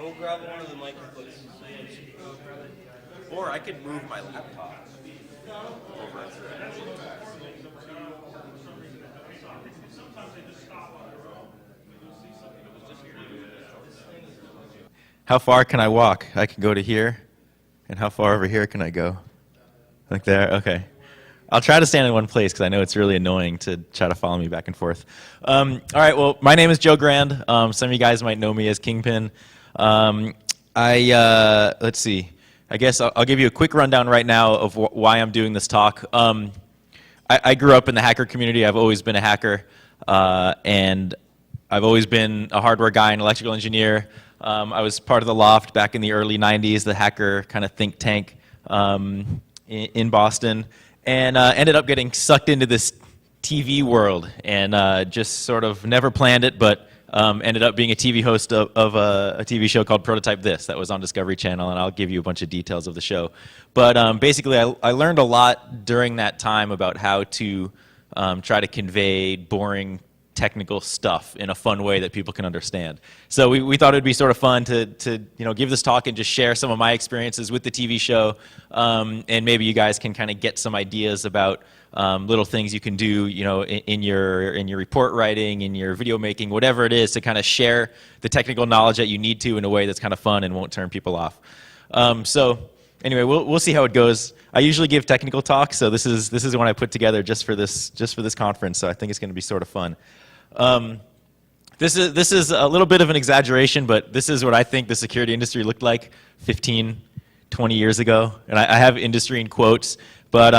Go grab one of the microphones. Or I could move my laptop over. How far can I walk? I can go to here. And how far over here can I go? Like there? Okay. I'll try to stand in one place because I know it's really annoying to try to follow me back and forth. All right, well, my name is Joe Grand. Some of you guys might know me as Kingpin. Let's see. I guess I'll give you a quick rundown right now of why I'm doing this talk. I grew up in the hacker community. I've always been a hacker. And I've always been a hardware guy and electrical engineer. I was part of the Loft back in the early 90s, the hacker kind of think tank in Boston. And ended up getting sucked into this TV world and just sort of never planned it, but ended up being a TV host of a TV show called Prototype This that was on Discovery Channel, and I'll give you a bunch of details of the show. But basically, I learned a lot during that time about how to try to convey boring technical stuff in a fun way that people can understand. So we thought it would be sort of fun to give this talk and just share some of my experiences with the TV show, and maybe you guys can kind of get some ideas about little things you can do, in your report writing, in your video making, whatever it is, to kind of share the technical knowledge that you need to in a way that's kind of fun and won't turn people off. So anyway, we'll see how it goes. I usually give technical talks, so this is one I put together just for this conference. So I think it's going to be sort of fun. This is a little bit of an exaggeration, but this is what I think the security industry looked like 15, 20 years ago. And I have industry in quotes, but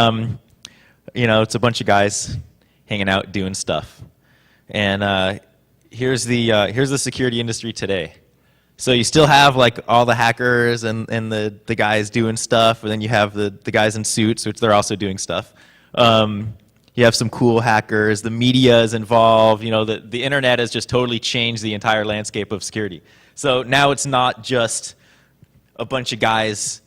it's a bunch of guys hanging out doing stuff. And here's the security industry today. So you still have like all the hackers and the guys doing stuff, and then you have the guys in suits, which they're also doing stuff. You have some cool hackers. The media is involved. The internet has just totally changed the entire landscape of security. So now it's not just a bunch of guys,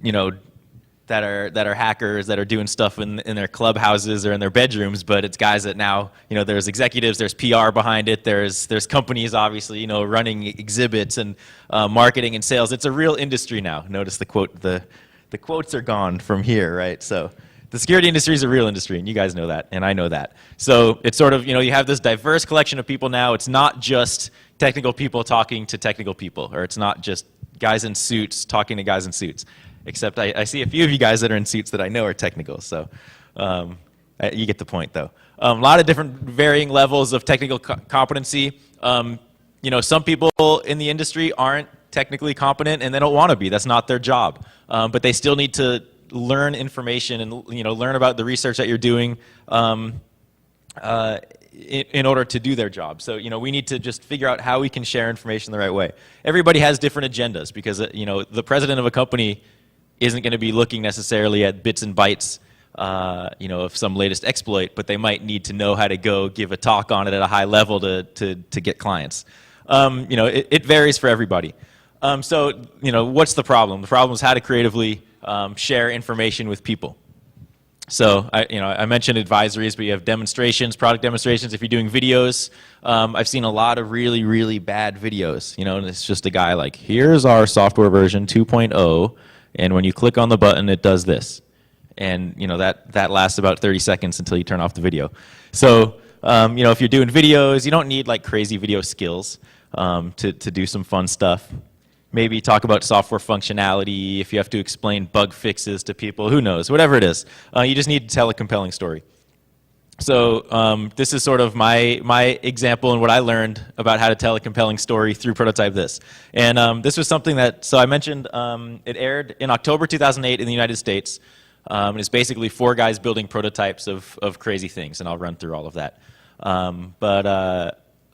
that are hackers that are doing stuff in their clubhouses or in their bedrooms, but it's guys that now, there's executives, there's PR behind it, there's companies obviously, running exhibits and marketing and sales. It's a real industry now. Notice the quote, the quotes are gone from here, right? So the security industry is a real industry, and you guys know that, and I know that. So it's sort of, you have this diverse collection of people now. It's not just technical people talking to technical people, or it's not just guys in suits talking to guys in suits. Except I see a few of you guys that are in suits that I know are technical, so you get the point, though. A lot of different varying levels of technical competency. Some people in the industry aren't technically competent, and they don't want to be. That's not their job. But they still need to learn information and learn about the research that you're doing in order to do their job. So we need to just figure out how we can share information the right way. Everybody has different agendas because the president of a company isn't going to be looking necessarily at bits and bytes of some latest exploit, but they might need to know how to go give a talk on it at a high level to get clients. It varies for everybody. So what's the problem? The problem is how to creatively share information with people. So I mentioned advisories, but you have demonstrations, product demonstrations. If you're doing videos, I've seen a lot of really, really bad videos. And it's just a guy like, here's our software version 2.0, and when you click on the button, it does this. And that lasts about 30 seconds until you turn off the video. So if you're doing videos, you don't need like crazy video skills to do some fun stuff. Maybe talk about software functionality, if you have to explain bug fixes to people, who knows, whatever it is. You just need to tell a compelling story. So this is sort of my example and what I learned about how to tell a compelling story through Prototype This. And this was something that, so I mentioned it aired in October 2008 in the United States. It's basically 4 guys building prototypes of crazy things, and I'll run through all of that.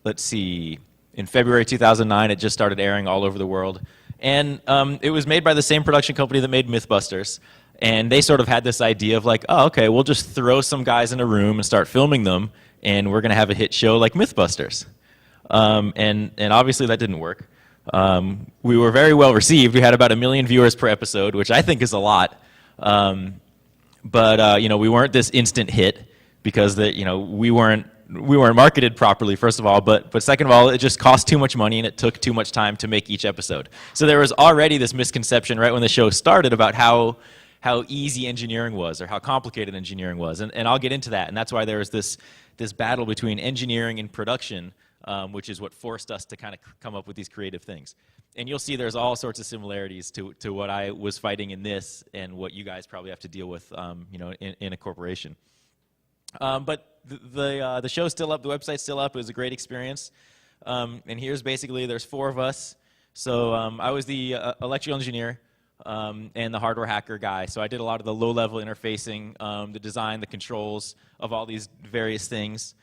Let's see. In February 2009, it just started airing all over the world. And it was made by the same production company that made Mythbusters. And they sort of had this idea of like, oh, okay, we'll just throw some guys in a room and start filming them, and we're going to have a hit show like Mythbusters. And obviously that didn't work. We were very well received. We had about 1 million viewers per episode, which I think is a lot. But we weren't this instant hit because we weren't weren't marketed properly, first of all, but second of all, it just cost too much money and it took too much time to make each episode. So there was already this misconception right when the show started about how easy engineering was or how complicated engineering was, and I'll get into that. And that's why there was this battle between engineering and production, which is what forced us to kind of come up with these creative things. And you'll see there's all sorts of similarities to what I was fighting in this and what you guys probably have to deal with, in a corporation. But the show's still up, the website's still up. It was a great experience. And here's basically, there's 4 of us. So I was the electrical engineer and the hardware hacker guy. So I did a lot of the low-level interfacing, the design, the controls of all these various things.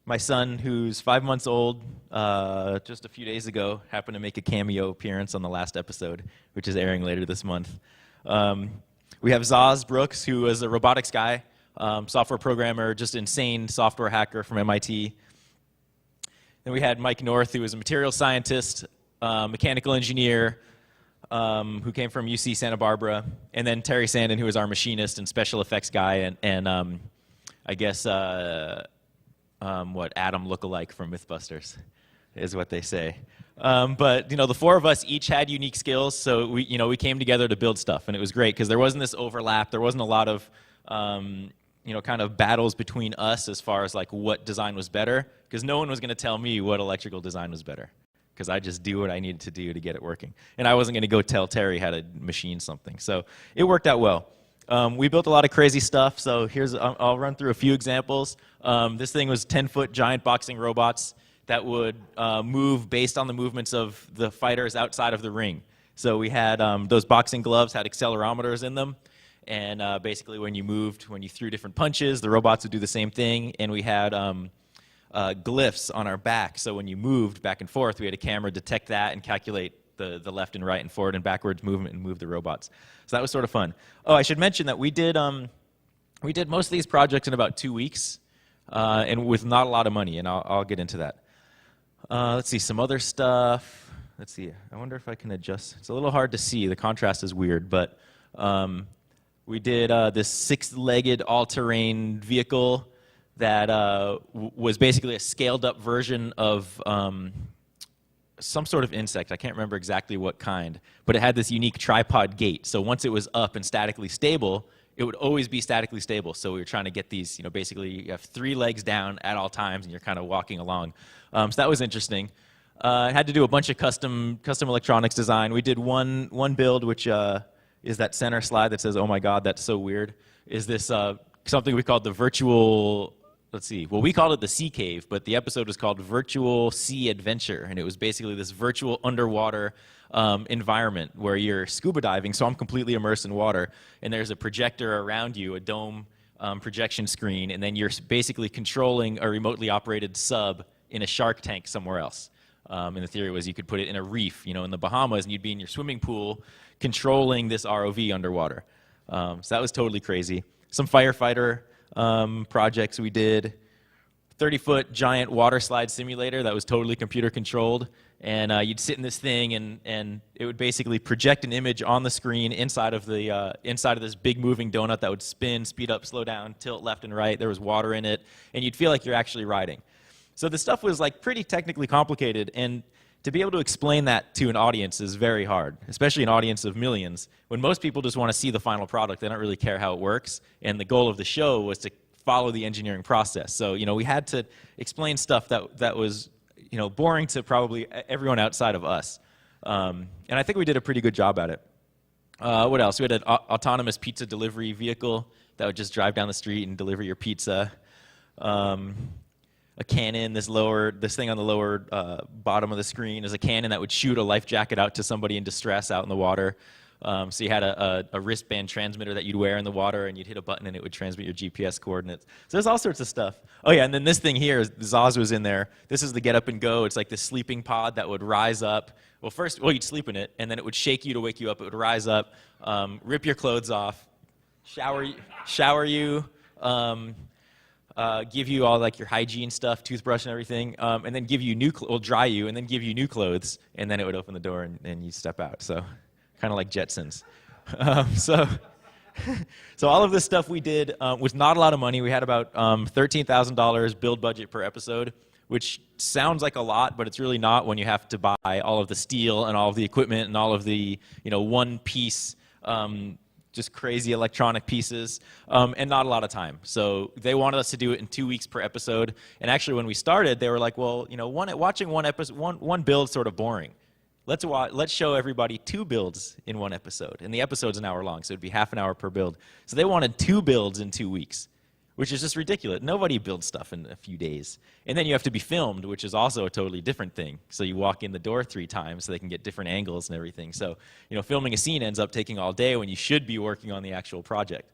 My son, who's 5 months old, just a few days ago, happened to make a cameo appearance on the last episode, which is airing later this month. We have Zaz Brooks, who is a robotics guy, software programmer, just insane software hacker from MIT. Then we had Mike North, who is a materials scientist, mechanical engineer, who came from UC Santa Barbara. And then Terry Sandin, who is our machinist and special effects guy, and I guess what Adam lookalike from Mythbusters is what they say. But the 4 of us each had unique skills, so we came together to build stuff, and it was great because there wasn't this overlap. There wasn't a lot of kind of battles between us as far as like what design was better, because no one was going to tell me what electrical design was better, because I just do what I needed to do to get it working, and I wasn't going to go tell Terry how to machine something. So it worked out well. We built a lot of crazy stuff, so I'll run through a few examples. This thing was 10-foot giant boxing robots that would move based on the movements of the fighters outside of the ring. So we had those boxing gloves had accelerometers in them, and basically when you threw different punches, the robots would do the same thing, and we had glyphs on our back, so when you moved back and forth, we had a camera detect that and calculate the left and right and forward and backwards movement and move the robots. So that was sort of fun. Oh, I should mention that we did most of these projects in about 2 weeks, and with not a lot of money, and I'll get into that. Let's see, some other stuff. Let's see, I wonder if I can adjust. It's a little hard to see. The contrast is weird, but we did this 6-legged all-terrain vehicle that was basically a scaled-up version of some sort of insect. I can't remember exactly what kind, but it had this unique tripod gait. So once it was up and statically stable, it would always be statically stable. So we were trying to get these, basically you have 3 legs down at all times and you're kind of walking along. So that was interesting. I had to do a bunch of custom electronics design. We did one build, which is that center slide that says, "Oh my God, that's so weird." Is this something we called the virtual, we called it the Sea Cave, but the episode was called Virtual Sea Adventure, and it was basically this virtual underwater environment where you're scuba diving, so I'm completely immersed in water, and there's a projector around you, a dome projection screen, and then you're basically controlling a remotely operated sub in a shark tank somewhere else. And the theory was you could put it in a reef, in the Bahamas, and you'd be in your swimming pool controlling this ROV underwater. So that was totally crazy. Some firefighter projects we did. 30-foot giant water slide simulator that was totally computer controlled, and you'd sit in this thing and it would basically project an image on the screen inside of this big moving donut that would spin, speed up, slow down, tilt left and right. There was water in it, and you'd feel like you're actually riding. So the stuff was like pretty technically complicated, and to be able to explain that to an audience is very hard, especially an audience of millions, when most people just want to see the final product. They don't really care how it works, and the goal of the show was to follow the engineering process. So, we had to explain stuff that was, boring to probably everyone outside of us. And I think we did a pretty good job at it. What else? We had an autonomous pizza delivery vehicle that would just drive down the street and deliver your pizza. A cannon, this thing on the lower bottom of the screen is a cannon that would shoot a life jacket out to somebody in distress out in the water. So you had a wristband transmitter that you'd wear in the water, and you'd hit a button and it would transmit your GPS coordinates. So there's all sorts of stuff. Oh yeah, and then this thing here, Zaz was in there. This is the Get Up and Go. It's like this sleeping pod that would rise up. Well, you'd sleep in it, and then it would shake you to wake you up. It would rise up, rip your clothes off, shower you, give you all like your hygiene stuff, toothbrush and everything, and then give you dry you, and then give you new clothes, and then it would open the door and you step out. So kind of like Jetsons. So So all of this stuff we did was not a lot of money. We had about $13,000 build budget per episode, which sounds like a lot, but it's really not when you have to buy all of the steel and all of the equipment and all of the, one piece, just crazy electronic pieces, and not a lot of time. So they wanted us to do it in 2 weeks per episode. And actually, when we started, they were like, well, watching one episode, one build sort of boring. Let's show everybody 2 builds in one episode. And the episode's an hour long, so it'd be half an hour per build. So they wanted 2 builds in 2 weeks, which is just ridiculous. Nobody builds stuff in a few days. And then you have to be filmed, which is also a totally different thing. So you walk in the door 3 times so they can get different angles and everything. So, filming a scene ends up taking all day when you should be working on the actual project.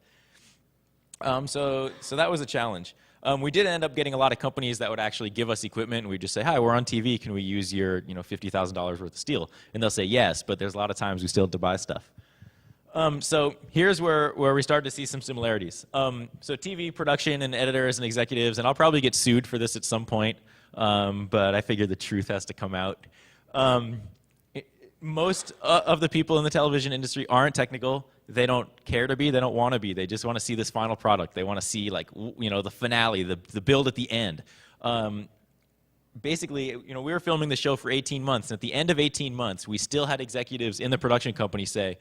So that was a challenge. We did end up getting a lot of companies that would actually give us equipment, and we'd just say, hi, we're on TV, can we use your $50,000 worth of steel? And they'll say yes, but there's a lot of times we still have to buy stuff. So here's where we started to see some similarities. So TV production and editors and executives, and I'll probably get sued for this at some point, but I figure the truth has to come out. Most of the people in the television industry aren't technical. They don't care to be. They don't want to be. They just want to see this final product. They want to see, the finale, the build at the end. Basically, we were filming the show for 18 months. And at the end of 18 months, we still had executives in the production company say,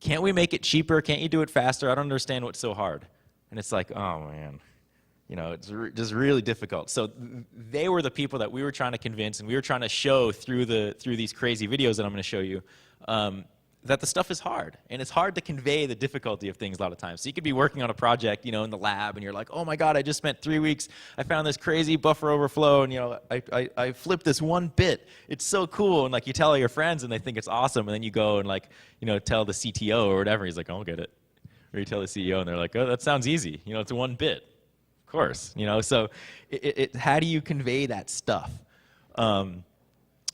can't we make it cheaper? Can't you do it faster? I don't understand what's so hard. And it's like, oh, man. It's just really difficult. So they were the people that we were trying to convince, and we were trying to show through these crazy videos that I'm going to show you, that the stuff is hard. And it's hard to convey the difficulty of things a lot of times. So you could be working on a project, in the lab, and you're like, oh my God, I just spent 3 weeks. I found this crazy buffer overflow, and I flipped this one bit. It's so cool. And you tell all your friends, and they think it's awesome. And then you go and tell the CTO or whatever. He's like, I don't get it. Or you tell the CEO, and they're like, oh, that sounds easy. It's one bit. Of course, so how do you convey that stuff? And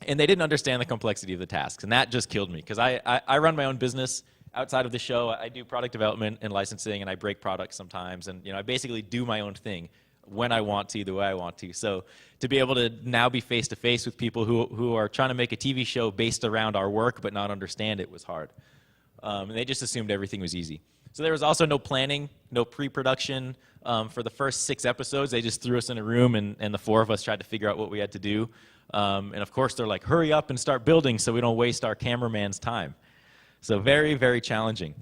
they didn't understand the complexity of the tasks, and that just killed me, because I run my own business outside of the show. I do product development and licensing, and I break products sometimes, and I basically do my own thing when I want to, the way I want to. So to be able to now be face-to-face with people who are trying to make a TV show based around our work but not understand it was hard. And they just assumed everything was easy. So there was also no planning, no pre-production. For the first 6 episodes, they just threw us in a room, and the 4 of us tried to figure out what we had to do. And of course, they're like, hurry up and start building so we don't waste our cameraman's time. So very, very challenging.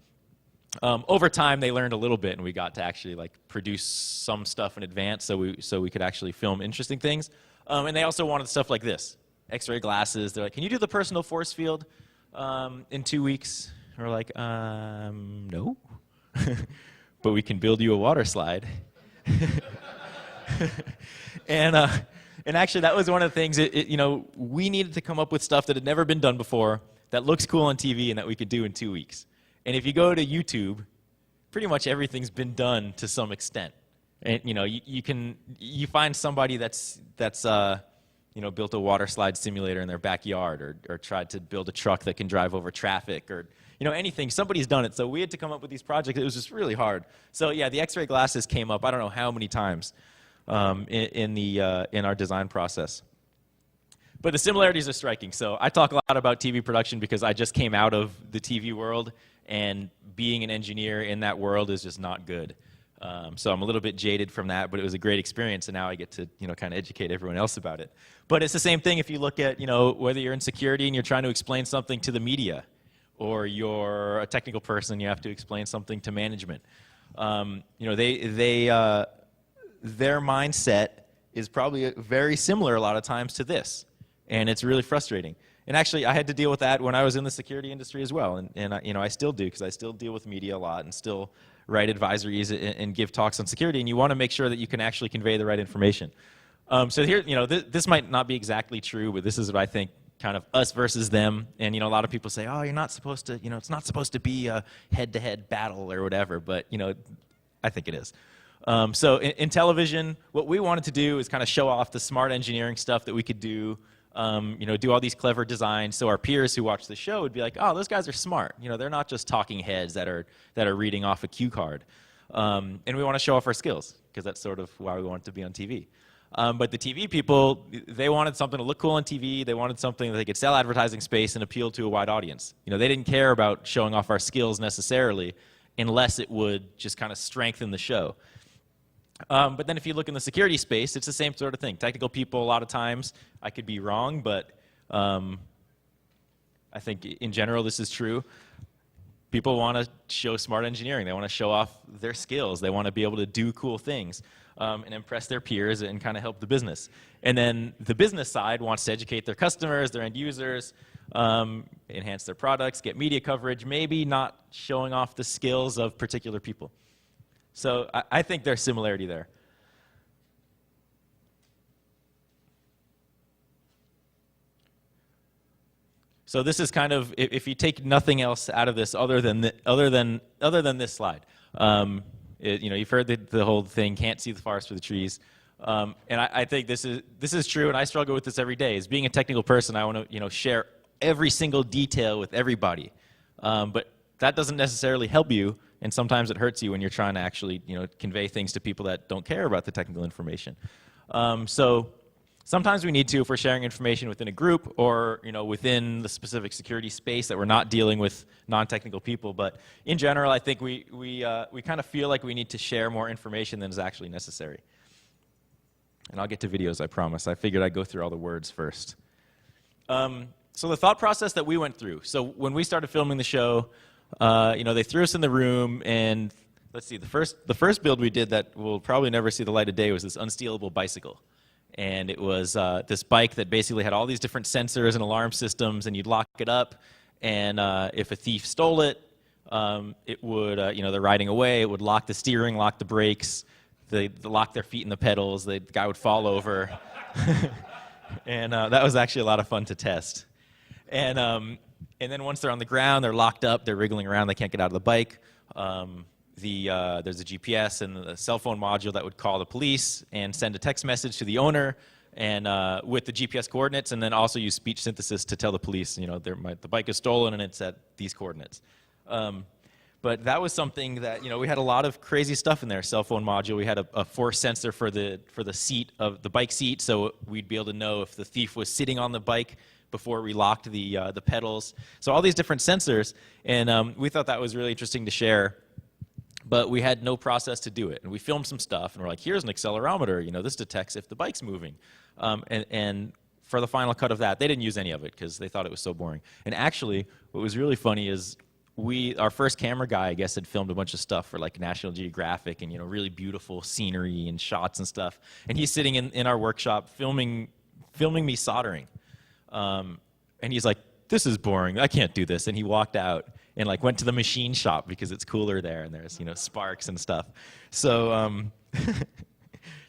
Over time, they learned a little bit, and we got to actually produce some stuff in advance so we could actually film interesting things. And they also wanted stuff like this, X-ray glasses. They're like, can you do the personal force field in 2 weeks? And we're like, no. But we can build you a water slide. And actually, that was one of the things, we needed to come up with stuff that had never been done before, that looks cool on TV, and that we could do in 2 weeks. And if you go to YouTube, pretty much everything's been done to some extent. And, you find somebody that's built a water slide simulator in their backyard, or tried to build a truck that can drive over traffic, or anything. Somebody's done it. So we had to come up with these projects. It was just really hard. So yeah, the X-ray glasses came up I don't know how many times in our design process. But the similarities are striking. So I talk a lot about TV production because I just came out of the TV world, and being an engineer in that world is just not good. So I'm a little bit jaded from that, but it was a great experience, and now I get to kind of educate everyone else about it. But it's the same thing if you look at whether you're in security and you're trying to explain something to the media, or you're a technical person, you have to explain something to management. Their mindset is probably very similar a lot of times to this, and it's really frustrating. And actually, I had to deal with that when I was in the security industry as well, and I still do, because I still deal with media a lot and still write advisories and give talks on security, and you want to make sure that you can actually convey the right information. So here, this might not be exactly true, but this is what I think, kind of us versus them. And a lot of people say, oh, you're not supposed to, it's not supposed to be a head-to-head battle or whatever, but I think it is. So in television, what we wanted to do is kind of show off the smart engineering stuff that we could do, do all these clever designs, so our peers who watch the show would be like, oh, those guys are smart. They're not just talking heads that are reading off a cue card. And we want to show off our skills, because that's sort of why we wanted to be on TV. But the TV people, they wanted something to look cool on TV. They wanted something that they could sell advertising space and appeal to a wide audience. They didn't care about showing off our skills necessarily, unless it would just kind of strengthen the show. But then if you look in the security space, it's the same sort of thing. Technical people, a lot of times, I could be wrong, but I think in general this is true. People want to show smart engineering. They want to show off their skills. They want to be able to do cool things and impress their peers and kind of help the business. And then the business side wants to educate their customers, their end users, enhance their products, get media coverage, maybe not showing off the skills of particular people. So I think there's similarity there. So this is kind of, if you take nothing else out of this other than this slide, you've heard the whole thing, can't see the forest for the trees, and I think this is true, and I struggle with this every day. As being a technical person, I want to share every single detail with everybody, but that doesn't necessarily help you, and sometimes it hurts you when you're trying to actually convey things to people that don't care about the technical information. So sometimes we need to, if we're sharing information within a group or within the specific security space that we're not dealing with non-technical people. But in general, I think we kind of feel like we need to share more information than is actually necessary. And I'll get to videos, I promise. I figured I'd go through all the words first. So the thought process that we went through. So when we started filming the show, they threw us in the room, and let's see, the first build we did that will probably never see the light of day was this unstealable bicycle. And it was this bike that basically had all these different sensors and alarm systems, and you'd lock it up, and if a thief stole it, it would, they're riding away, it would lock the steering, lock the brakes, they'd lock their feet in the pedals, the guy would fall over. And that was actually a lot of fun to test. And then once they're on the ground, they're locked up, they're wriggling around, they can't get out of the bike. There's a GPS and a cell phone module that would call the police and send a text message to the owner and with the GPS coordinates, and then also use speech synthesis to tell the police, the bike is stolen and it's at these coordinates. But that was something that, we had a lot of crazy stuff in there. Cell phone module, we had a force sensor for the seat of the bike seat, so we'd be able to know if the thief was sitting on the bike before we locked the pedals. So all these different sensors, and we thought that was really interesting to share. But we had no process to do it. And we filmed some stuff, and we're like, here's an accelerometer. This detects if the bike's moving. And for the final cut of that, they didn't use any of it because they thought it was so boring. And actually, what was really funny is our first camera guy, I guess, had filmed a bunch of stuff for like National Geographic and really beautiful scenery and shots and stuff. And he's sitting in our workshop filming me soldering. And he's like, this is boring, I can't do this. And he walked out and went to the machine shop because it's cooler there and there's sparks and stuff. So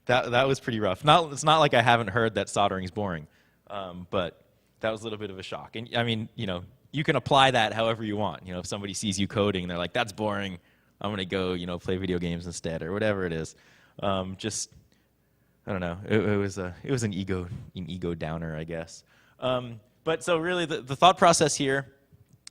that was pretty rough. It's not like I haven't heard that soldering is boring, but that was a little bit of a shock. And I mean, you can apply that however you want. If somebody sees you coding, they're like, that's boring, I'm gonna go play video games instead, or whatever it is. I don't know. It was an ego downer, I guess. But so really the thought process here,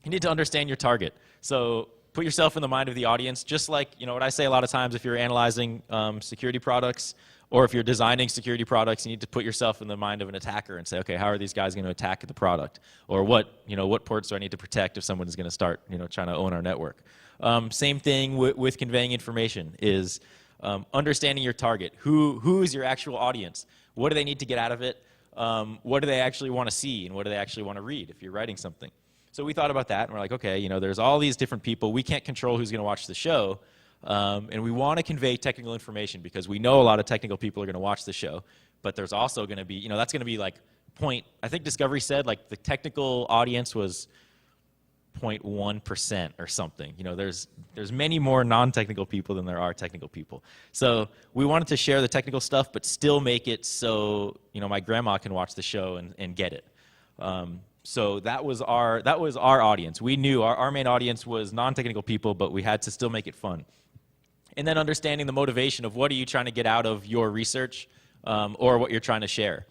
you need to understand your target. So put yourself in the mind of the audience, just like what I say a lot of times if you're analyzing security products or if you're designing security products, you need to put yourself in the mind of an attacker and say, okay, how are these guys going to attack the product? Or what ports do I need to protect if someone is going to start trying to own our network? Same thing with conveying information is understanding your target. Who is your actual audience? What do they need to get out of it? What do they actually want to see, and what do they actually want to read if you're writing something? So we thought about that, and we're like, okay, there's all these different people. We can't control who's going to watch the show, and we want to convey technical information because we know a lot of technical people are going to watch the show, but there's also going to be, that's going to be I think Discovery said, the technical audience was 0.1% or something. There's many more non-technical people than there are technical people. So we wanted to share the technical stuff, but still make it so my grandma can watch the show and get it. So that was our audience. We knew our main audience was non-technical people, but we had to still make it fun. And then understanding the motivation of what are you trying to get out of your research or what you're trying to share.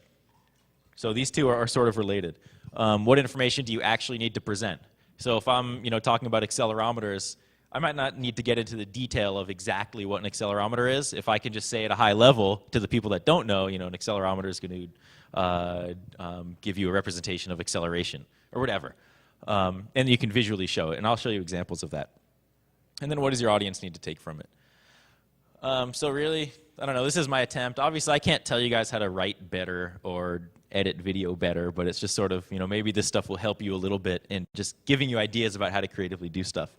So these two are sort of related. What information do you actually need to present? So if I'm talking about accelerometers, I might not need to get into the detail of exactly what an accelerometer is. If I can just say at a high level to the people that don't know, an accelerometer is going to give you a representation of acceleration or whatever. And you can visually show it, and I'll show you examples of that. And then what does your audience need to take from it? So really, I don't know, this is my attempt. Obviously, I can't tell you guys how to write better or edit video better, but it's just sort of, maybe this stuff will help you a little bit in just giving you ideas about how to creatively do stuff.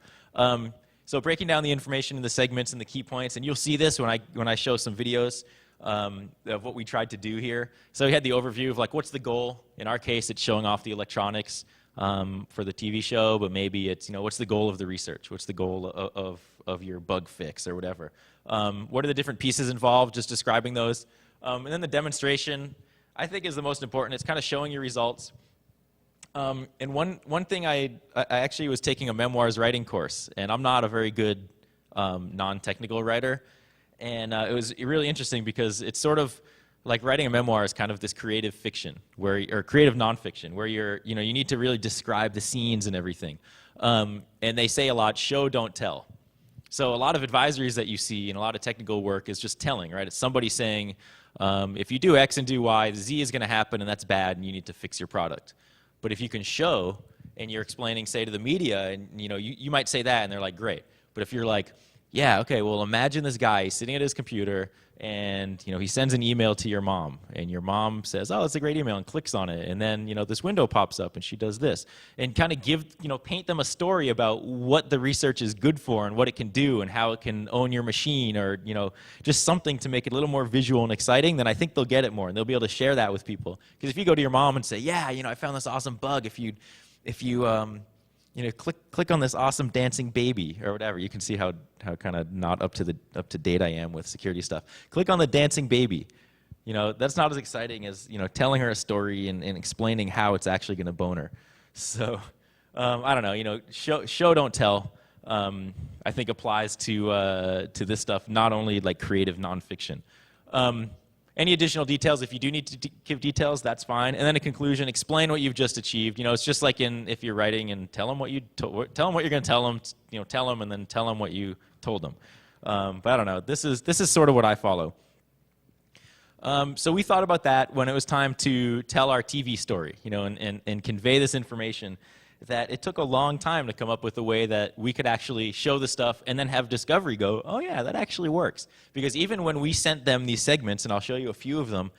So breaking down the information in the segments and the key points, and you'll see this when I show some videos of what we tried to do here. So we had the overview of like, what's the goal? In our case, it's showing off the electronics for the TV show, but maybe it's, what's the goal of the research? What's the goal of your bug fix or whatever? What are the different pieces involved? Just describing those. And then the demonstration, I think, is the most important. It's kind of showing your results. And one thing I actually was taking a memoirs writing course, and I'm not a very good non-technical writer. And it was really interesting because it's sort of like writing a memoir is kind of this creative fiction, or creative nonfiction, where you need to really describe the scenes and everything. And they say a lot, show, don't tell. So a lot of advisories that you see and a lot of technical work is just telling, right? It's somebody saying, if you do X and do Y, Z is going to happen, and that's bad, and you need to fix your product. But if you can show, and you're explaining, say, to the media, and you might say that, and they're like, great. But if you're like, yeah, okay, well, imagine this guy, he's sitting at his computer, and he sends an email to your mom, and your mom says, oh, that's a great email, and clicks on it, and then this window pops up, and she does this, and kind of paint them a story about what the research is good for, and what it can do, and how it can own your machine, or just something to make it a little more visual and exciting. Then I think they'll get it more, and they'll be able to share that with people. Because if you go to your mom and say, yeah, I found this awesome bug, if you click on this awesome dancing baby or whatever. You can see how kind of not up to date I am with security stuff. Click on the dancing baby. That's not as exciting as telling her a story and explaining how it's actually going to bone her. So I don't know. Show don't tell. I think applies to this stuff. Not only like creative nonfiction. Any additional details, if you do need to give details, that's fine. And then a conclusion, explain what you've just achieved. It's just like if you're writing and tell them what tell them what you're going to tell them. Tell them and then tell them what you told them. But I don't know. This is sort of what I follow. So we thought about that when it was time to tell our TV story, and convey this information. That it took a long time to come up with a way that we could actually show the stuff and then have Discovery go, oh yeah, that actually works. Because even when we sent them these segments, and I'll show you a few of them,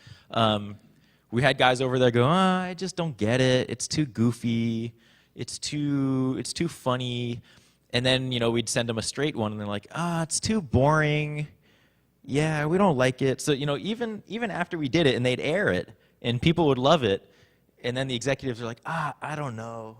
we had guys over there go, oh, I just don't get it. It's too goofy. It's too funny. And then, we'd send them a straight one, and they're like, it's too boring. Yeah, we don't like it. So, even after we did it, and they'd air it, and people would love it, and then the executives are like, I don't know.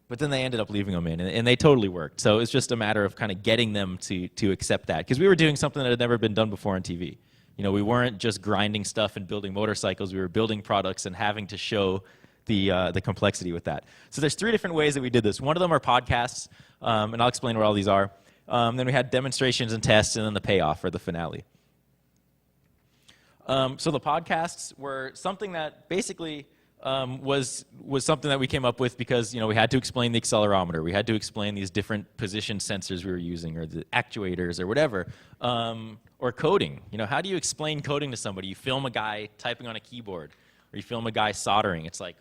But then they ended up leaving them in, and they totally worked. So it's just a matter of kind of getting them to accept that. Because we were doing something that had never been done before on TV. We weren't just grinding stuff and building motorcycles. We were building products and having to show the complexity with that. So there's 3 different ways that we did this. One of them are podcasts, and I'll explain what all these are. Then we had demonstrations and tests, and then the payoff or the finale. So the podcasts were something that basically was something that we came up with because we had to explain the accelerometer, we had to explain these different position sensors we were using, or the actuators, or whatever, or coding. How do you explain coding to somebody? You film a guy typing on a keyboard, or you film a guy soldering. It's like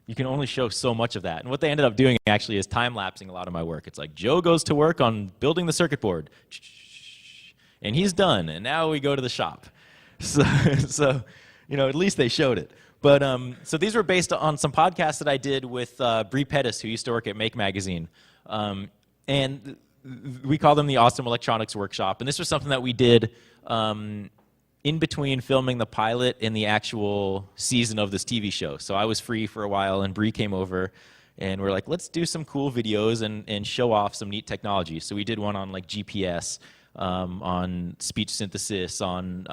you can only show so much of that. And what they ended up doing actually is time-lapsing a lot of my work. It's like Joe goes to work on building the circuit board, and he's done, and now we go to the shop. So at least they showed it. But so these were based on some podcasts that I did with Bree Pettis, who used to work at Make Magazine. And we call them the Awesome Electronics Workshop. And this was something that we did in between filming the pilot and the actual season of this TV show. So I was free for a while, and Bree came over, and we're like, let's do some cool videos and show off some neat technology. So we did one on like GPS, on speech synthesis, on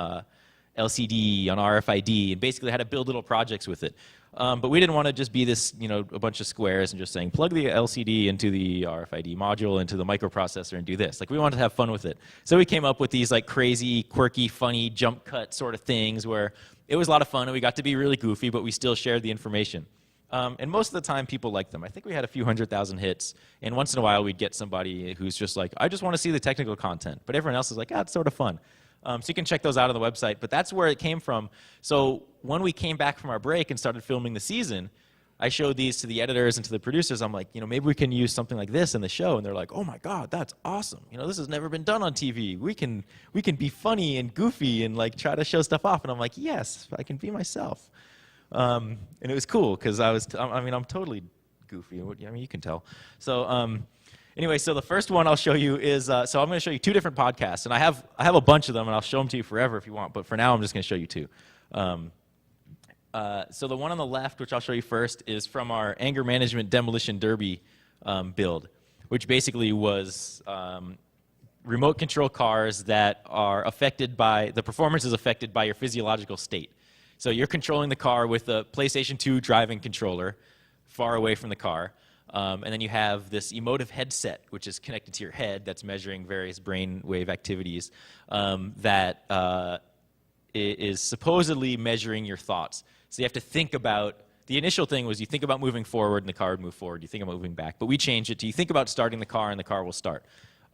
LCD, on RFID, and basically how to build little projects with it. But we didn't want to just be this, a bunch of squares and just saying, plug the LCD into the RFID module, into the microprocessor, and do this. Like, we wanted to have fun with it. So we came up with these like crazy, quirky, funny, jump cut sort of things where it was a lot of fun, and we got to be really goofy, but we still shared the information. And most of the time, people liked them. I think we had a few 100,000 hits, and once in a while, we'd get somebody who's just like, I just want to see the technical content. But everyone else is like, it's sort of fun. So you can check those out on the website, but that's where it came from. So when we came back from our break and started filming the season, I showed these to the editors and to the producers. I'm like, maybe we can use something like this in the show. And they're like, oh my God, that's awesome. This has never been done on TV. We can be funny and goofy and like try to show stuff off. And I'm like, yes, I can be myself. And it was cool because I'm totally goofy. You can tell. So anyway, so the first one I'll show you is, so I'm going to show you two different podcasts. And I have a bunch of them, and I'll show them to you forever if you want. But for now, I'm just going to show you two. So the one on the left, which I'll show you first, is from our Anger Management Demolition Derby build, which basically was remote control cars that are affected by, the performance is affected by your physiological state. So you're controlling the car with a PlayStation 2 driving controller far away from the car. And then you have this emotive headset, which is connected to your head, that's measuring various brainwave activities that is supposedly measuring your thoughts. So you have to think about, the initial thing was you think about moving forward and the car would move forward. You think about moving back. But we changed it to you think about starting the car and the car will start.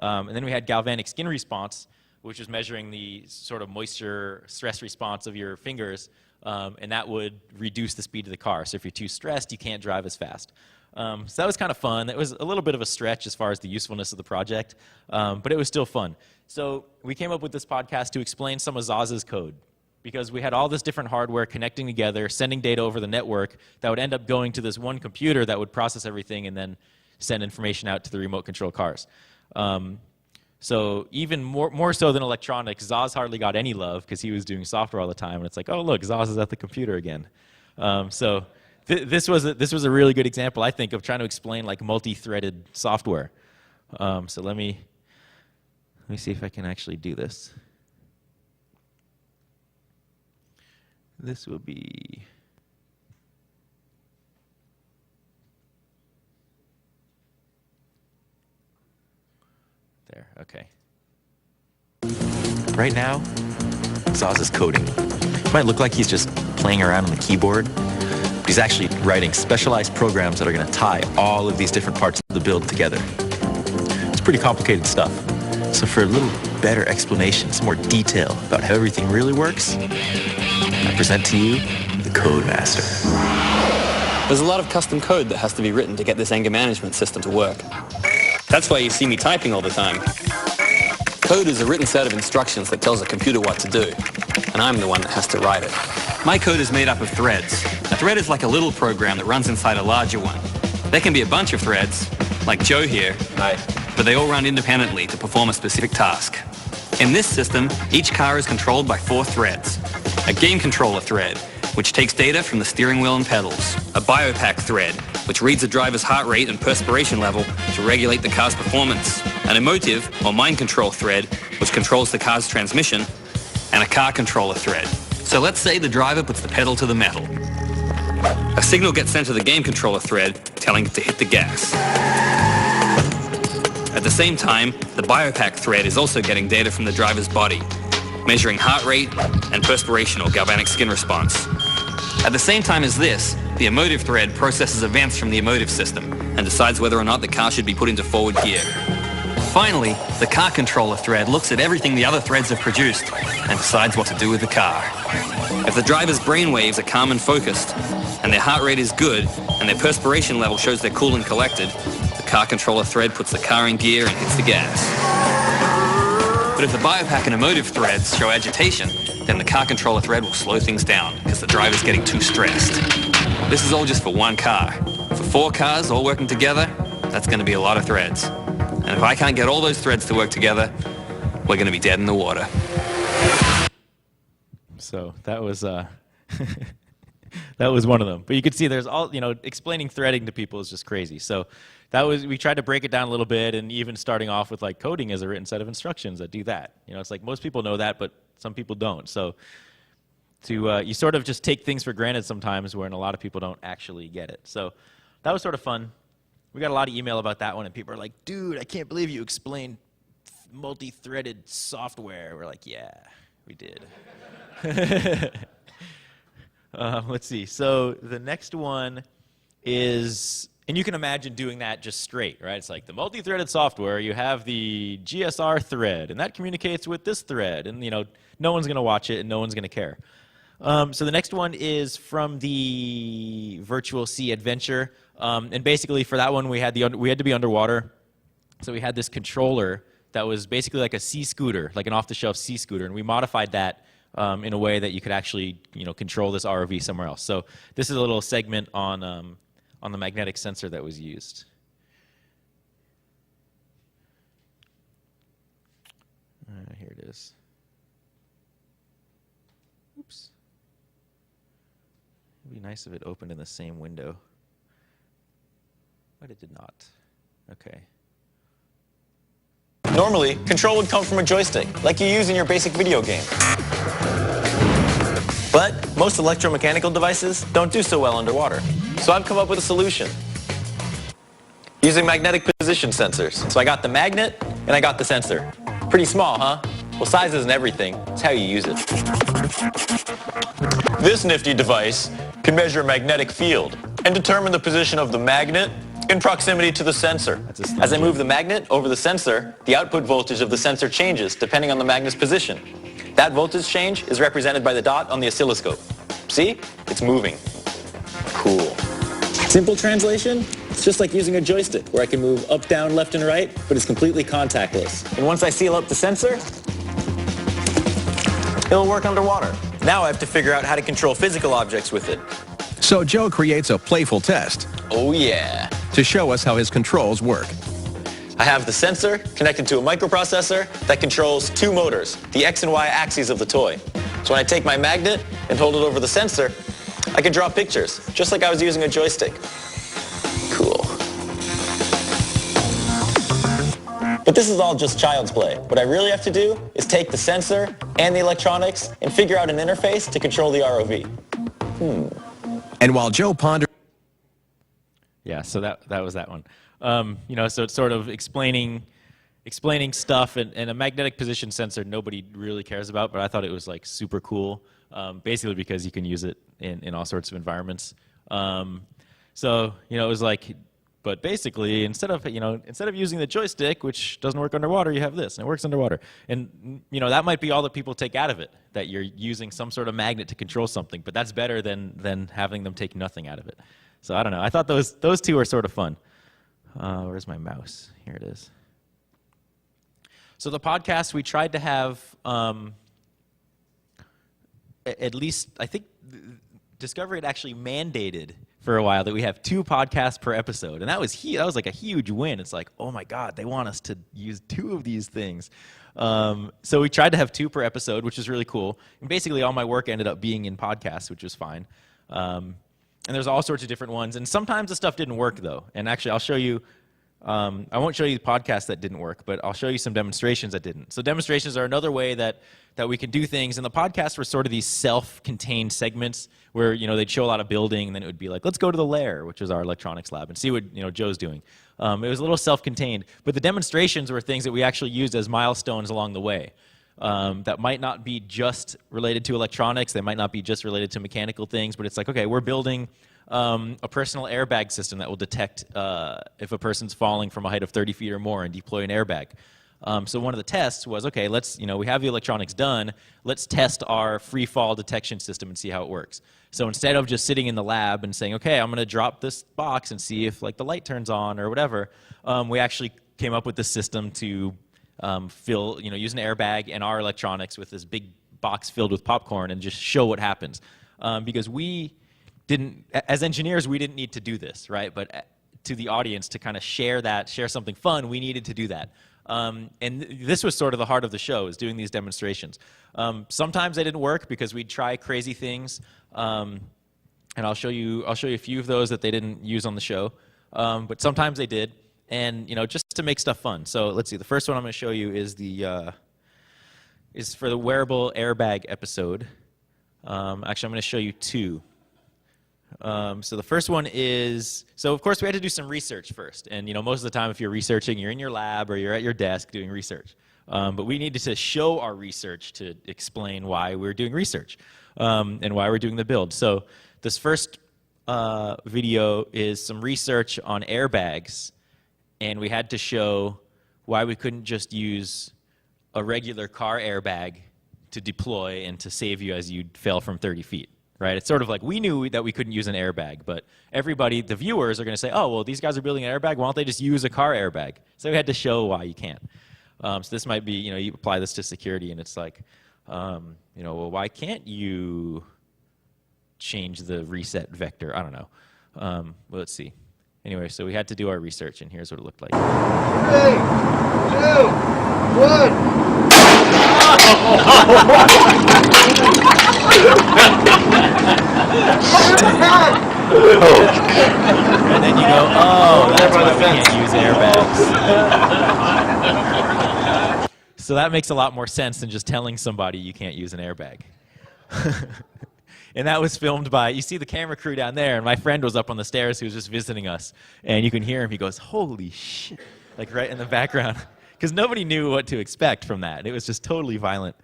And then we had galvanic skin response, which was measuring the sort of moisture stress response of your fingers. And that would reduce the speed of the car. So if you're too stressed, you can't drive as fast. So that was kind of fun. It was a little bit of a stretch as far as the usefulness of the project, but it was still fun. So we came up with this podcast to explain some of Zaz's code, because we had all this different hardware connecting together, sending data over the network that would end up going to this one computer that would process everything and then send information out to the remote control cars. So even more so than electronics, Zaz hardly got any love because he was doing software all the time. And it's like, oh, look, Zaz is at the computer again. So this was a really good example, I think, of trying to explain like multi-threaded software. So let me see if I can actually do this. This will be... There, okay. Right now, Zaz is coding. It might look like he's just playing around on the keyboard, but he's actually writing specialized programs that are going to tie all of these different parts of the build together. It's pretty complicated stuff. So for a little better explanation, some more detail about how everything really works, I present to you the Codemaster. There's a lot of custom code that has to be written to get this anger management system to work. That's why you see me typing all the time. Code is a written set of instructions that tells a computer what to do, and I'm the one that has to write it. My code is made up of threads. A thread is like a little program that runs inside a larger one. There can be a bunch of threads, like Joe here, but they all run independently to perform a specific task. In this system, each car is controlled by 4 threads. A game controller thread, which takes data from the steering wheel and pedals. A biopack thread, which reads the driver's heart rate and perspiration level to regulate the car's performance. An emotive, or mind control thread, which controls the car's transmission. And a car controller thread. So let's say the driver puts the pedal to the metal. A signal gets sent to the game controller thread, telling it to hit the gas. At the same time, the biopack thread is also getting data from the driver's body, measuring heart rate and perspiration or galvanic skin response. At the same time as this, the emotive thread processes events from the emotive system and decides whether or not the car should be put into forward gear. Finally, the car controller thread looks at everything the other threads have produced and decides what to do with the car. If the driver's brainwaves are calm and focused, and their heart rate is good, and their perspiration level shows they're cool and collected, the car controller thread puts the car in gear and hits the gas. But if the biopack and emotive threads show agitation, then the car controller thread will slow things down because the driver's getting too stressed. This is all just for one car. For 4 cars all working together, that's going to be a lot of threads. And if I can't get all those threads to work together, we're going to be dead in the water. So that was that was one of them. But you could see there's all, explaining threading to people is just crazy. So we tried to break it down a little bit, and even starting off with like coding as a written set of instructions that do that. It's like most people know that, but some people don't. So you sort of just take things for granted sometimes, when a lot of people don't actually get it. So that was sort of fun. We got a lot of email about that one, and people are like, dude, I can't believe you explained multi-threaded software. We're like, yeah, we did. Let's see. So the next one is, and you can imagine doing that just straight, right? It's like the multi-threaded software, you have the GSR thread, and that communicates with this thread, and no one's going to watch it, and no one's going to care. So the next one is from the Virtual Sea Adventure, and basically for that one we had to be underwater, so we had this controller that was basically like a sea scooter, like an off-the-shelf sea scooter, and we modified that in a way that you could actually control this ROV somewhere else. So this is a little segment on the magnetic sensor that was used. Here it is. Oops. It'd be nice if it opened in the same window. But it did not. Okay. Normally, control would come from a joystick, like you use in your basic video game. But most electromechanical devices don't do so well underwater. So I've come up with a solution. Using magnetic position sensors. So I got the magnet, and I got the sensor. Pretty small, huh? Well, size isn't everything. It's how you use it. This nifty device can measure a magnetic field and determine the position of the magnet in proximity to the sensor. As I move the magnet over the sensor, the output voltage of the sensor changes depending on the magnet's position. That voltage change is represented by the dot on the oscilloscope. See? It's moving. Cool. Simple translation? It's just like using a joystick where I can move up, down, left, and right, but it's completely contactless. And once I seal up the sensor, it'll work underwater. Now I have to figure out how to control physical objects with it. So Joe creates a playful test Oh yeah. to show us how his controls work. I have the sensor connected to a microprocessor that controls two motors, the X and Y axes of the toy. So when I take my magnet and hold it over the sensor, I can draw pictures, just like I was using a joystick. Cool. But this is all just child's play. What I really have to do is take the sensor and the electronics and figure out an interface to control the ROV. And while Joe ponders Yeah, so that was that one. So it's sort of explaining stuff, and a magnetic position sensor nobody really cares about, but I thought it was like super cool, basically because you can use it in all sorts of environments. So it was like, but basically instead of using the joystick, which doesn't work underwater, you have this, and it works underwater. And that might be all that people take out of it, that you're using some sort of magnet to control something, but that's better than having them take nothing out of it. So I don't know. I thought those two are sort of fun. Where's my mouse? Here it is. So the podcast, we tried to have at least, I think Discovery had actually mandated for a while that we have 2 podcasts per episode, and that was like a huge win. It's like, oh my God, they want us to use 2 of these things. So we tried to have 2 per episode, which is really cool. And basically all my work ended up being in podcasts, which was fine. And there's all sorts of different ones. And sometimes the stuff didn't work, though. And actually, I'll show you. I won't show you the podcasts that didn't work, but I'll show you some demonstrations that didn't. So demonstrations are another way that we can do things. And the podcasts were sort of these self-contained segments where they'd show a lot of building, and then it would be like, let's go to the lair, which is our electronics lab, and see what Joe's doing. It was a little self-contained. But the demonstrations were things that we actually used as milestones along the way. That might not be just related to electronics. They might not be just related to mechanical things, but it's like, okay, we're building a personal airbag system that will detect if a person's falling from a height of 30 feet or more and deploy an airbag. So one of the tests was, okay, let's, we have the electronics done. Let's test our free fall detection system and see how it works. So instead of just sitting in the lab and saying, okay, I'm going to drop this box and see if like the light turns on or whatever, we actually came up with this system to use an airbag and our electronics with this big box filled with popcorn and just show what happens. Because we didn't, as engineers, we didn't need to do this, right? But to the audience, to kind of share something fun, we needed to do that. And this was sort of the heart of the show, is doing these demonstrations. Sometimes they didn't work because we'd try crazy things. And I'll show you a few of those that they didn't use on the show. But sometimes they did. And just to make stuff fun. So let's see. The first one I'm going to show you is is for the wearable airbag episode. Actually, I'm going to show you 2. So the first one is, so of course we had to do some research first. And most of the time if you're researching, you're in your lab or you're at your desk doing research. But we needed to show our research to explain why we're doing research and why we're doing the build. So this first video is some research on airbags. And we had to show why we couldn't just use a regular car airbag deploy and to save you as you fell from 30 feet. Right? It's sort of like we knew that we couldn't use an airbag, but everybody, the viewers, are going to say, oh, well, these guys are building an airbag. Why don't they just use a car airbag? So we had to show why you can't. So this might be, you apply this to security, and it's like, well, why can't you change the reset vector? I don't know. Well, let's see. Anyway, so we had to do our research, and here's what it looked like. 3, 2, 1. And then you go, oh, that's why we can't use airbags. So that makes a lot more sense than just telling somebody you can't use an airbag. And that was filmed by, you see the camera crew down there, and my friend was up on the stairs who was just visiting us. And you can hear him, he goes, holy shit, like right in the background. Because nobody knew what to expect from that. It was just totally violent.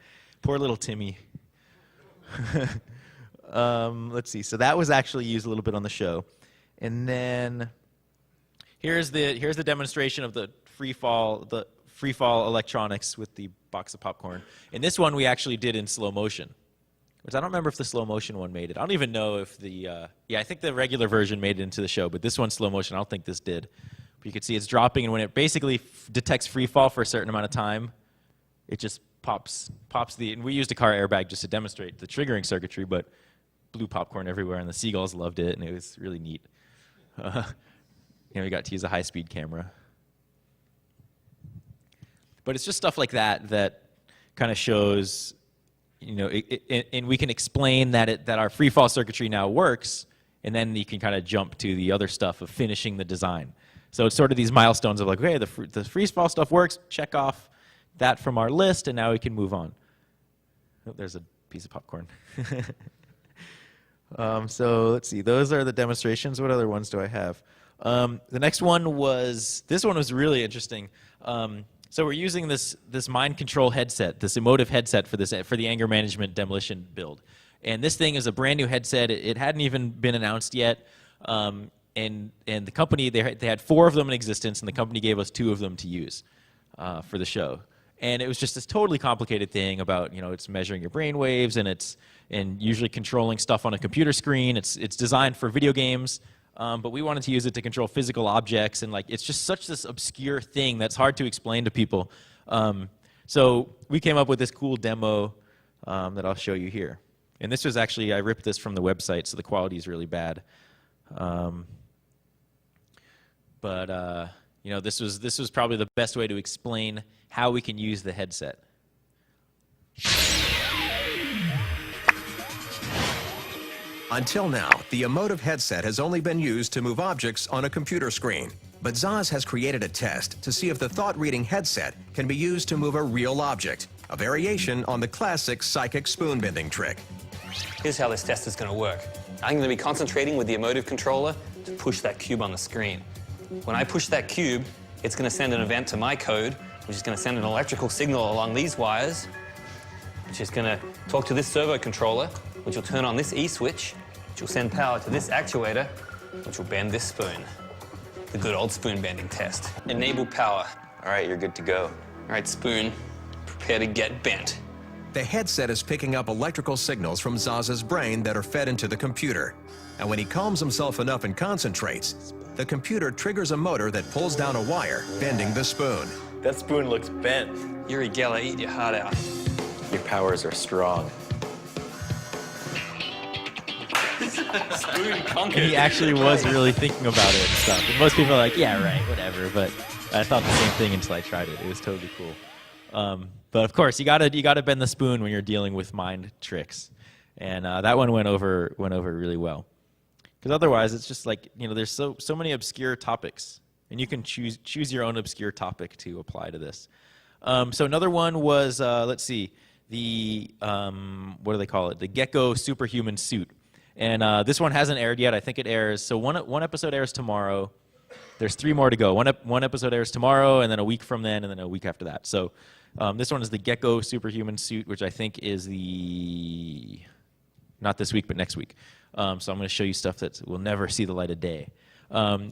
Poor little Timmy. Let's see, so that was actually used a little bit on the show. And then here's the demonstration of the free fall electronics with the box of popcorn. And this one we actually did in slow motion, which I don't remember if the slow motion one made it. I don't even know if I think the regular version made it into the show, but this one's slow motion. I don't think this did. But you can see it's dropping, and when it basically detects free fall for a certain amount of time, it just pops and we used a car airbag just to demonstrate the triggering circuitry, but blew popcorn everywhere, and the seagulls loved it, and it was really neat. We got to use a high-speed camera. But it's just stuff like that kind of shows, and we can explain that our free fall circuitry now works, and then you can kind of jump to the other stuff of finishing the design. So it's sort of these milestones of like, okay, the free fall stuff works, check off that from our list, and now we can move on. Oh, there's a piece of popcorn. So let's see, those are the demonstrations. What other ones do I have? The next one was, this one was really interesting. So we're using this mind control headset, this emotive headset for the anger management demolition build. And this thing is a brand new headset. It hadn't even been announced yet. And the company, they had 4 of them in existence, and the company gave us 2 of them to use for the show. And it was just this totally complicated thing about, it's measuring your brain waves, and usually controlling stuff on a computer screen. It's designed for video games, but we wanted to use it to control physical objects, and it's just such this obscure thing that's hard to explain to people. So we came up with this cool demo that I'll show you here. And this was actually, I ripped this from the website, so the quality is really bad. This was probably the best way to explain how we can use the headset. Until now, the emotive headset has only been used to move objects on a computer screen. But Zaz has created a test to see if the thought-reading headset can be used to move a real object, a variation on the classic psychic spoon-bending trick. Here's how this test is going to work. I'm going to be concentrating with the emotive controller to push that cube on the screen. When I push that cube, it's going to send an event to my code, which is going to send an electrical signal along these wires, which is going to talk to this servo controller, which will turn on this E-switch, which will send power to this actuator, which will bend this spoon. The good old spoon bending test. Enable power. All right, you're good to go. All right, spoon, prepare to get bent. The headset is picking up electrical signals from Zaz's brain that are fed into the computer. And when he calms himself enough and concentrates, the computer triggers a motor that pulls down a wire, bending the spoon. That spoon looks bent. Uri Geller, eat your heart out. Your powers are strong. Spoon conquered. And he actually was really thinking about it and stuff. And most people are like, yeah, right, whatever. But I thought the same thing until I tried it. It was totally cool. But of course, you gotta bend the spoon when you're dealing with mind tricks, and that one went over really well. Because otherwise, it's just like, there's so many obscure topics, and you can choose your own obscure topic to apply to this. So another one was, let's see, the what do they call it? The Gecko Superhuman Suit. And this one hasn't aired yet. I think it airs. So one episode airs tomorrow. There's 3 more to go. One episode airs tomorrow, and then a week from then, and then a week after that. So this one is the Gecko Superhuman Suit, which I think is not this week, but next week. So I'm going to show you stuff that will never see the light of day.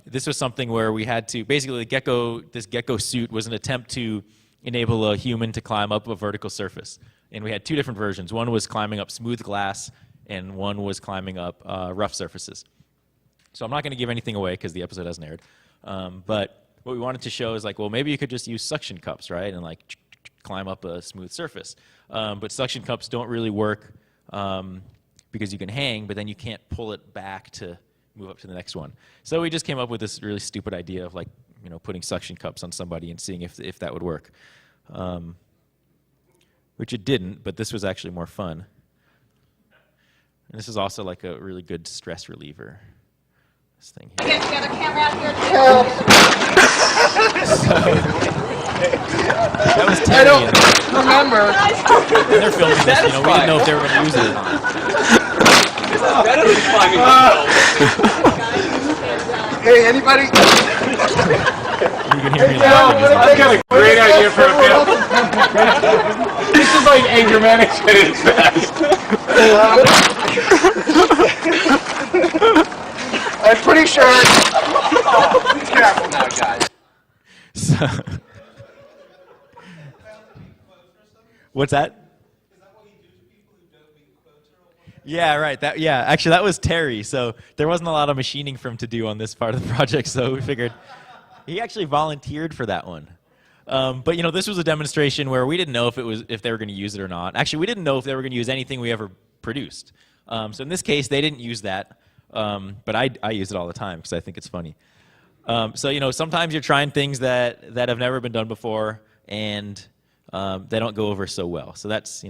This was something where we had to, basically this Gecko suit was an attempt to enable a human to climb up a vertical surface. And we had two different versions. One was climbing up smooth glass, and one was climbing up rough surfaces. So I'm not going to give anything away because the episode hasn't aired. But what we wanted to show is like, well, maybe you could just use suction cups, right? And like climb up a smooth surface. But suction cups don't really work because you can hang, but then you can't pull it back to move up to the next one. So we just came up with this really stupid idea of like, putting suction cups on somebody and seeing if that would work. Which it didn't, but this was actually more fun. And this is also like a really good stress reliever. This thing here. I guess you got a camera out here too. That was Terry. I don't Remember. and they're filming this, we didn't know if they were going to use it or not. Better than climbing Hey, anybody? You can hear me laughing. I've got a great idea for a film. This is like anger management at its best. I'm pretty sure. Be careful now, guys. So, what's that? Yeah, right. Actually, that was Terry. So there wasn't a lot of machining for him to do on this part of the project. So we figured he actually volunteered for that one. But this was a demonstration where we didn't know if they were going to use it or not. Actually, we didn't know if they were going to use anything we ever produced. So in this case, they didn't use that. But I use it all the time because I think it's funny. So sometimes you're trying things that have never been done before, and they don't go over so well. So that's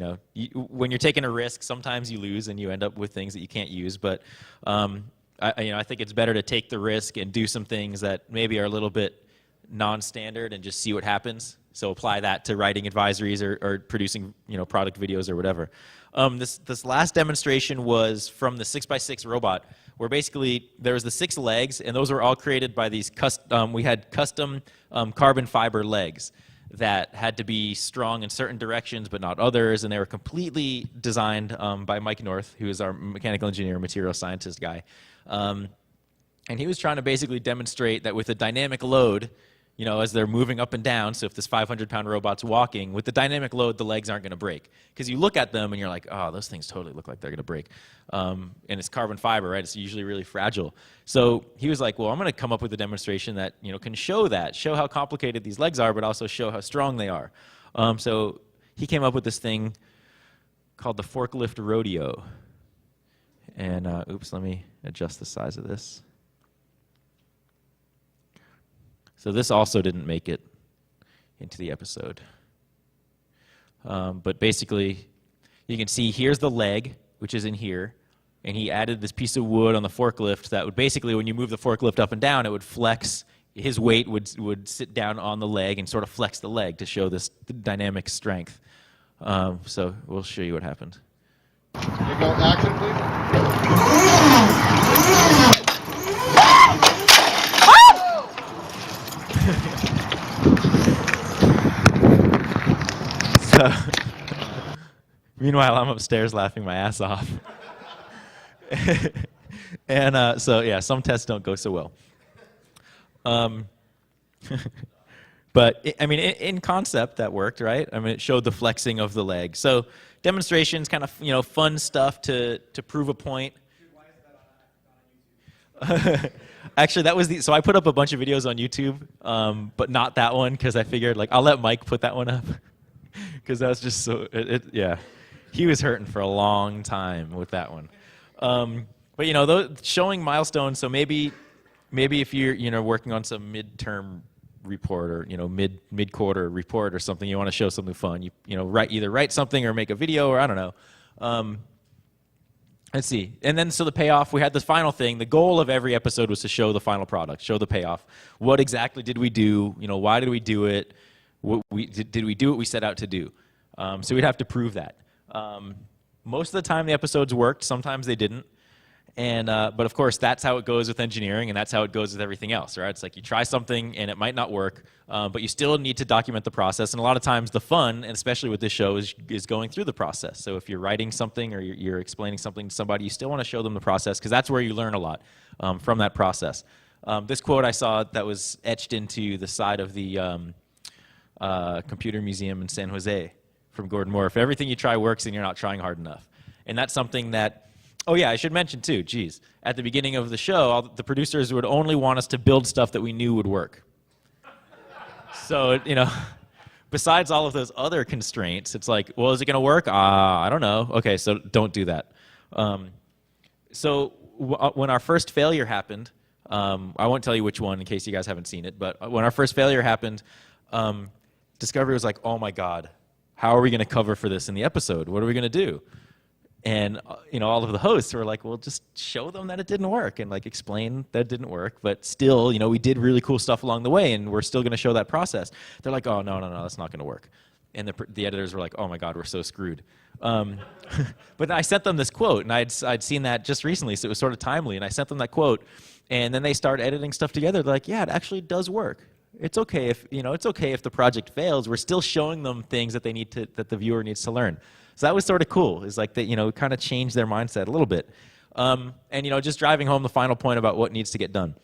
when you're taking a risk, sometimes you lose and you end up with things that you can't use. But I think it's better to take the risk and do some things that maybe are a little bit non-standard and just see what happens. So apply that to writing advisories or producing product videos or whatever. This last demonstration was from the 6x6 robot, where basically there was the 6 legs, and those were all created by these we had custom carbon fiber legs that had to be strong in certain directions but not others, and they were completely designed by Mike North, who is our mechanical engineer, material scientist guy. And he was trying to basically demonstrate that with a dynamic load, as they're moving up and down, so if this 500-pound robot's walking, with the dynamic load, the legs aren't going to break. Because you look at them and you're like, oh, those things totally look like they're going to break. And it's carbon fiber, right? It's usually really fragile. So he was like, well, I'm going to come up with a demonstration that can show how complicated these legs are, but also show how strong they are. So he came up with this thing called the forklift rodeo. And, oops, let me adjust the size of this. So this also didn't make it into the episode. But basically, you can see here's the leg, which is in here, and he added this piece of wood on the forklift that would basically, when you move the forklift up and down, it would flex. His weight would sit down on the leg and sort of flex the leg to show this dynamic strength. So we'll show you what happened. You go action, please. So, meanwhile, I'm upstairs laughing my ass off. And so, yeah, some tests don't go so well. But, in concept, that worked, right? It showed the flexing of the leg. So, demonstrations, kind of, fun stuff to prove a point. Actually, that was so I put up a bunch of videos on YouTube, but not that one, because I figured, I'll let Mike put that one up. Because that was just so, yeah. He was hurting for a long time with that one. But, showing milestones, so maybe if you're, working on some midterm report or, mid-quarter report or something, you want to show something fun, either write something or make a video or I don't know. Let's see. And then, so the payoff, we had this final thing. The goal of every episode was to show the final product, show the payoff. What exactly did we do? Why did we do it? Did we do what we set out to do? So we'd have to prove that. Most of the time the episodes worked, sometimes they didn't. And, but of course that's how it goes with engineering, and that's how it goes with everything else, right? It's like you try something and it might not work, but you still need to document the process. And a lot of times the fun, and especially with this show, is going through the process. So if you're writing something or you're explaining something to somebody, you still want to show them the process, because that's where you learn a lot from that process. This quote I saw that was etched into the side of the Computer Museum in San Jose from Gordon Moore. If everything you try works, then you're not trying hard enough. And that's something that, oh yeah, I should mention too, geez. At the beginning of the show, the producers would only want us to build stuff that we knew would work. So, besides all of those other constraints, it's like, well, is it going to work? I don't know. Okay, so don't do that. When our first failure happened, I won't tell you which one in case you guys haven't seen it, but when our first failure happened, Discovery was like, oh my God, how are we going to cover for this in the episode? What are we going to do? And all of the hosts were like, well, just show them that it didn't work and like explain that it didn't work. But still, we did really cool stuff along the way, and we're still going to show that process. They're like, oh no, that's not going to work. And the editors were like, oh my God, we're so screwed. But I sent them this quote, and I'd seen that just recently, so it was sort of timely. And I sent them that quote, and then they start editing stuff together. They're like, yeah, it actually does work. It's okay if the project fails. We're still showing them things that that the viewer needs to learn. So that was sort of cool. It's like that, kind of changed their mindset a little bit. And just driving home the final point about what needs to get done.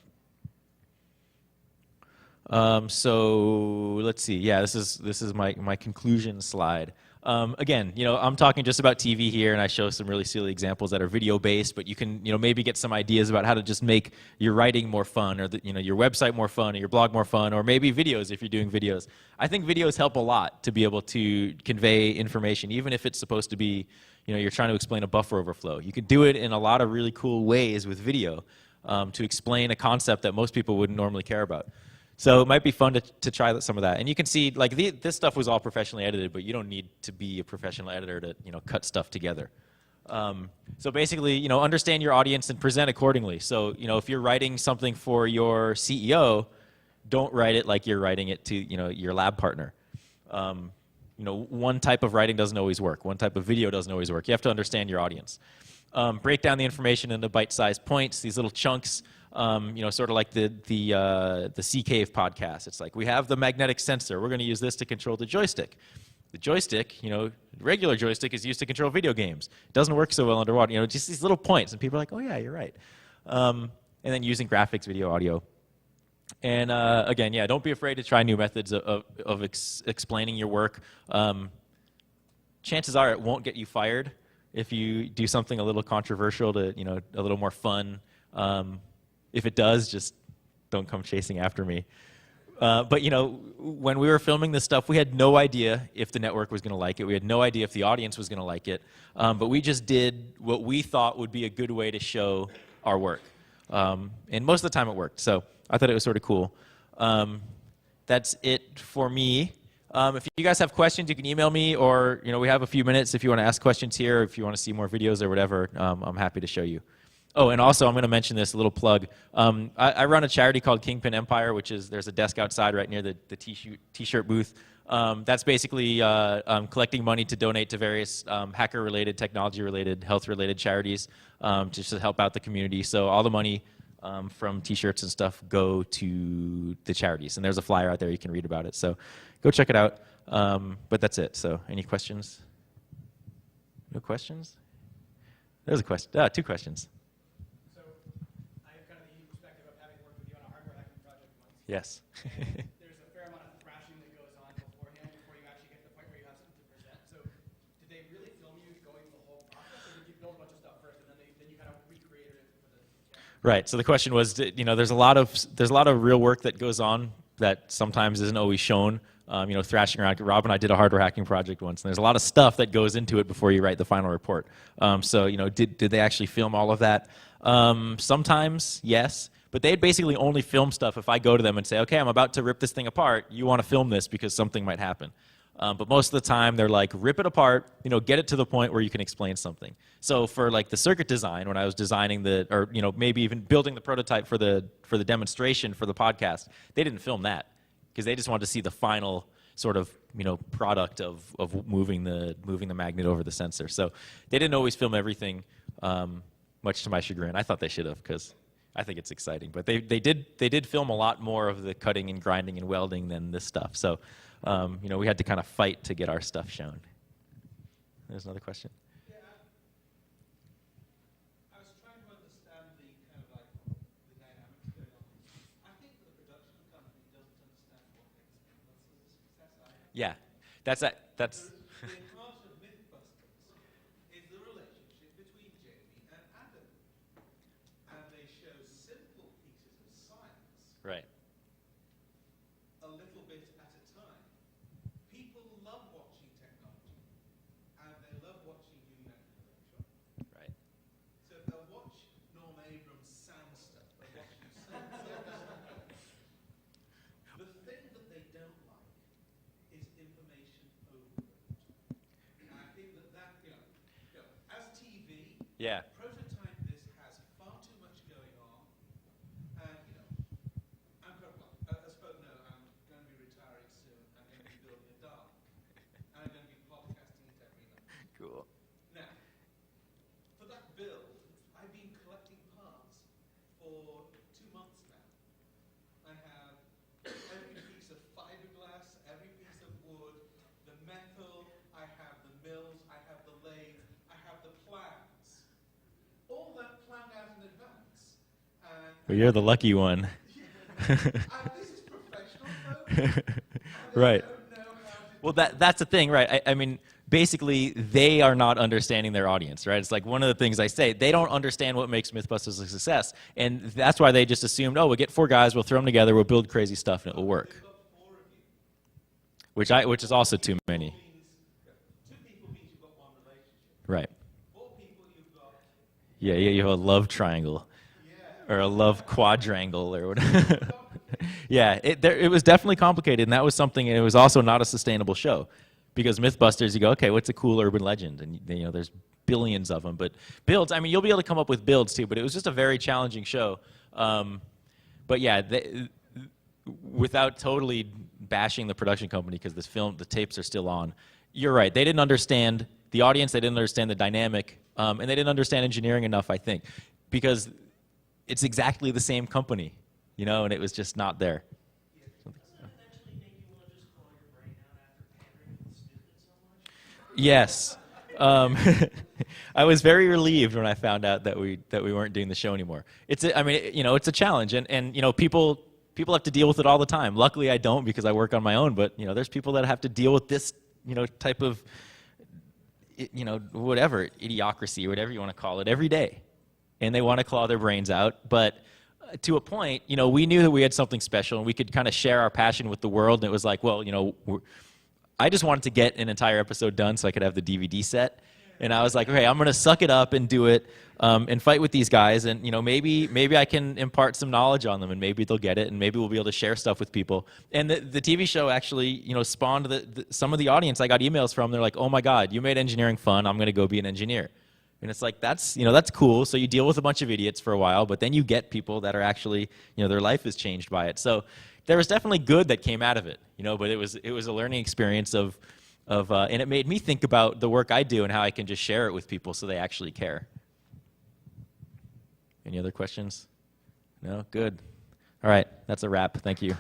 So let's see. Yeah, this is my conclusion slide. Again, I'm talking just about TV here, and I show some really silly examples that are video-based, but you can, maybe get some ideas about how to just make your writing more fun, or your website more fun, or your blog more fun, or maybe videos if you're doing videos. I think videos help a lot to be able to convey information, even if it's supposed to be, you're trying to explain a buffer overflow. You can do it in a lot of really cool ways with video to explain a concept that most people wouldn't normally care about. So it might be fun to try some of that. And you can see, like, this stuff was all professionally edited, but you don't need to be a professional editor to, cut stuff together. So basically, understand your audience and present accordingly. So, if you're writing something for your CEO, don't write it like you're writing it to, your lab partner. One type of writing doesn't always work. One type of video doesn't always work. You have to understand your audience. Break down the information into bite-sized points, these little chunks. Sort of like the Sea Cave podcast. It's like, we have the magnetic sensor. We're going to use this to control the joystick. The joystick, the regular joystick is used to control video games. It doesn't work so well underwater. Just these little points. And people are like, oh, yeah, you're right. And then using graphics, video, audio. And again, yeah, don't be afraid to try new methods of explaining your work. Chances are it won't get you fired if you do something a little controversial to, a little more fun. If it does, just don't come chasing after me. But when we were filming this stuff, we had no idea if the network was going to like it. We had no idea if the audience was going to like it. But we just did what we thought would be a good way to show our work. And most of the time it worked. So I thought it was sort of cool. That's it for me. If you guys have questions, you can email me, or we have a few minutes if you want to ask questions here, if you want to see more videos or whatever. I'm happy to show you. Oh, and also I'm going to mention this, a little plug. I run a charity called Kingpin Empire, there's a desk outside right near the t-shirt booth. That's basically collecting money to donate to various hacker-related, technology-related, health-related charities just to help out the community. So all the money from t-shirts and stuff go to the charities. And there's a flyer out there, you can read about it. So go check it out. But that's it. So any questions? No questions? There's a question. Two questions. Yes. There's a fair amount of thrashing that goes on beforehand before you actually get to the point where you have something to present. So did they really film you going through the whole process, or did you build a bunch of stuff first and then you kind of recreated it for the camera? Right. So the question was, there's a lot of real work that goes on that sometimes isn't always shown. Thrashing around. Rob and I did a hardware hacking project once, and there's a lot of stuff that goes into it before you write the final report. So did they actually film all of that? Sometimes, yes. But they'd basically only film stuff if I go to them and say, okay, I'm about to rip this thing apart. You want to film this because something might happen. But most of the time, they're like, rip it apart, get it to the point where you can explain something. So for like the circuit design, when I was designing maybe even building the prototype for the demonstration for the podcast, they didn't film that because they just wanted to see the final sort of product of moving the magnet over the sensor. So they didn't always film everything, much to my chagrin. I thought they should have, because I think it's exciting. But they did film a lot more of the cutting and grinding and welding than this stuff. So we had to kind of fight to get our stuff shown. There's another question. Yeah, I was trying to understand the kind of like the dynamics going on. I think the production company doesn't understand what makes a success. Yeah, that's Right. a little bit at a time. People love watching technology, and they love watching human Photoshop. Right. So if they'll watch Norm Abrams sound stuff, they'll watch you sound stuff. The thing that they don't like is information overload. And I think that, as TV, Yeah. prototype this has far too much going on. And, I'm as folk know, I'm going to be retiring soon. I'm going to be building a DART. And I'm going to be podcasting it every night. Cool. Now, for that build, I've been collecting parts for 2 months now. I have every piece of fiberglass, every piece of wood, the metal, I have the mills, I have the lathe, I have the plans. All that planned out in advance. And Well, you're the lucky one. this is professional, folks. Right. I don't know how to Well, that's the thing, right? I mean, basically, they are not understanding their audience, right? It's like one of the things I say. They don't understand what makes Mythbusters a success, and that's why they just assumed, oh, we'll get 4 guys, we'll throw them together, we'll build crazy stuff, and it will work. Which is also too many. 2 people means you've got one relationship. Right. 4 people you've got. Yeah, you have a love triangle, or a love quadrangle, or whatever. Yeah, it was definitely complicated, and that was something, and it was also not a sustainable show. Because Mythbusters, you go, okay, what's a cool urban legend? And there's billions of them. But builds, I mean, you'll be able to come up with builds too, but it was just a very challenging show. But yeah, without totally bashing the production company, because the tapes are still on, you're right. They didn't understand the audience, they didn't understand the dynamic, and they didn't understand engineering enough, I think, because it's exactly the same company, and it was just not there. Yes. I was very relieved when I found out that we weren't doing the show anymore. It's a challenge, and people have to deal with it all the time. Luckily, I don't, because I work on my own. But there's people that have to deal with this type of whatever idiocracy or whatever you want to call it every day, and they want to claw their brains out. But to a point, we knew that we had something special, and we could kind of share our passion with the world. And it was like, well, I just wanted to get an entire episode done so I could have the DVD set. And I was like, okay, I'm going to suck it up and do it and fight with these guys. And, maybe I can impart some knowledge on them, and maybe they'll get it, and maybe we'll be able to share stuff with people. And the TV show actually, spawned some of the audience I got emails from. They're like, oh, my God, you made engineering fun. I'm going to go be an engineer. And it's like, that's cool. So you deal with a bunch of idiots for a while, but then you get people that are actually, their life is changed by it. So there was definitely good that came out of it, but it was a learning experience and it made me think about the work I do and how I can just share it with people so they actually care. Any other questions? No? Good. All right, that's a wrap. Thank you.